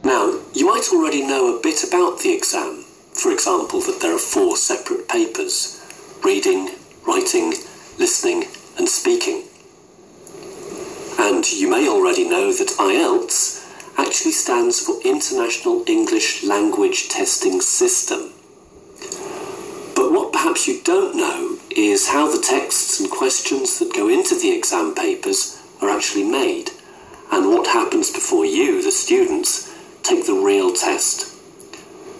Now, you might already know a bit about the exam. For example, that there are 4 separate papers: reading, writing, listening and speaking. And you may already know that IELTS actually stands for International English Language Testing System. But what perhaps you don't know is how the texts and questions that go into the exam papers are actually made, and what happens before you, the students, take the real test.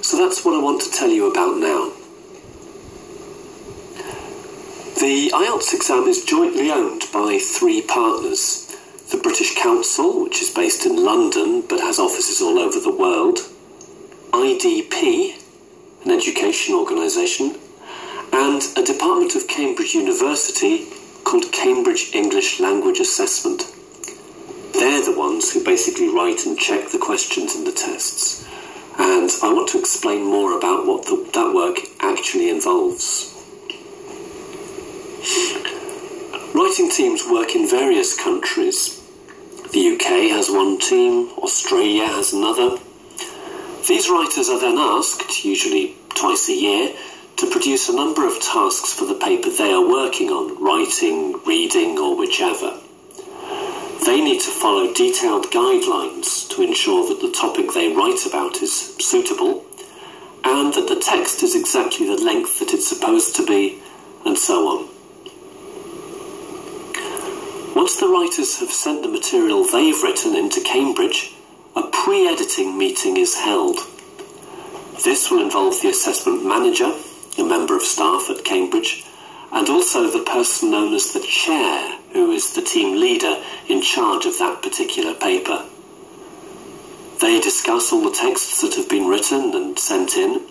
So that's what I want to tell you about now. The IELTS exam is jointly owned by 3 partners: the British Council, which is based in London but has offices all over the world, IDP, an education organisation, and a department of Cambridge University called Cambridge English Language Assessment. They're the ones who basically write and check the questions in the tests, and I want to explain more about what that work actually involves. Writing teams work in various countries. The UK has one team, Australia has another. These writers are then asked, usually twice a year, to produce a number of tasks for the paper they are working on, writing, reading, or whichever. They need to follow detailed guidelines to ensure that the topic they write about is suitable, and that the text is exactly the length that it's supposed to be, and so on. Once the writers have sent the material they've written into Cambridge, a pre-editing meeting is held. This will involve the assessment manager, a member of staff at Cambridge, and also the person known as the chair, who is the team leader in charge of that particular paper. They discuss all the texts that have been written and sent in,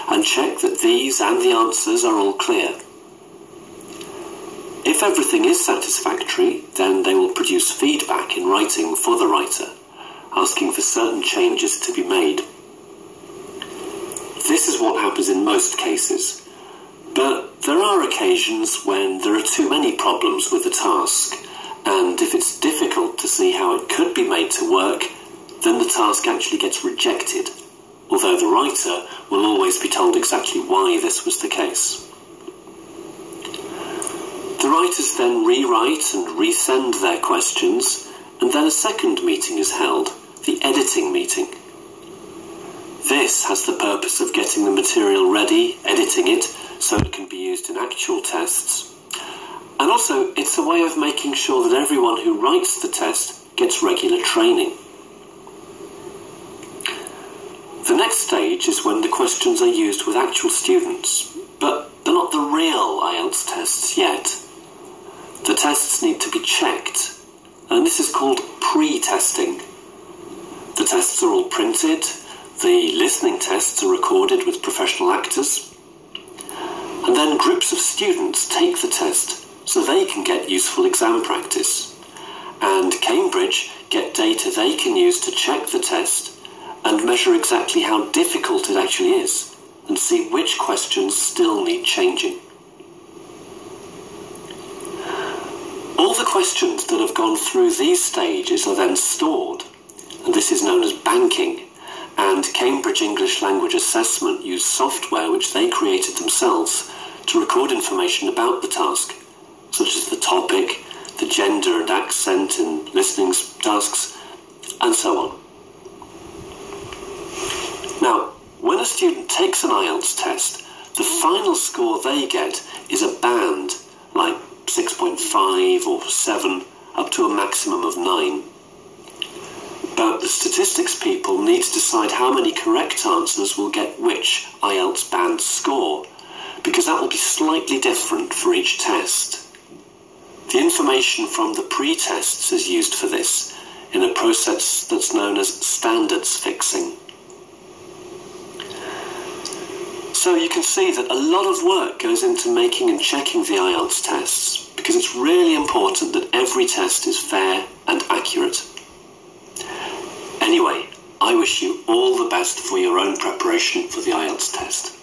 and check that these and the answers are all clear. If everything is satisfactory, then they will produce feedback in writing for the writer, asking for certain changes to be made. This is what happens in most cases, but there are occasions when there are too many problems with the task, and if it's difficult to see how it could be made to work, then the task actually gets rejected, although the writer will always be told exactly why this was the case. The writers then rewrite and resend their questions, and then a second meeting is held, the editing meeting. This has the purpose of getting the material ready, editing it, so it can be used in actual tests. And also, it's a way of making sure that everyone who writes the test gets regular training. The next stage is when the questions are used with actual students, but they're not the real IELTS tests yet. The tests need to be checked, and this is called pre-testing. The tests are all printed, the listening tests are recorded with professional actors, and then groups of students take the test so they can get useful exam practice, and Cambridge get data they can use to check the test and measure exactly how difficult it actually is, and see which questions still need changing. All the questions that have gone through these stages are then stored, and this is known as banking, and Cambridge English Language Assessment use software which they created themselves to record information about the task, such as the topic, the gender and accent in listening tasks, and so on. Now, when a student takes an IELTS test, the final score they get is a band, like 6.5 or 7, up to a maximum of 9. But the statistics people need to decide how many correct answers will get which IELTS band score, because that will be slightly different for each test. The information from the pre-tests is used for this in a process that's known as standards fixing. So you can see that a lot of work goes into making and checking the IELTS tests, because it's really important that every test is fair and accurate. Anyway, I wish you all the best for your own preparation for the IELTS test.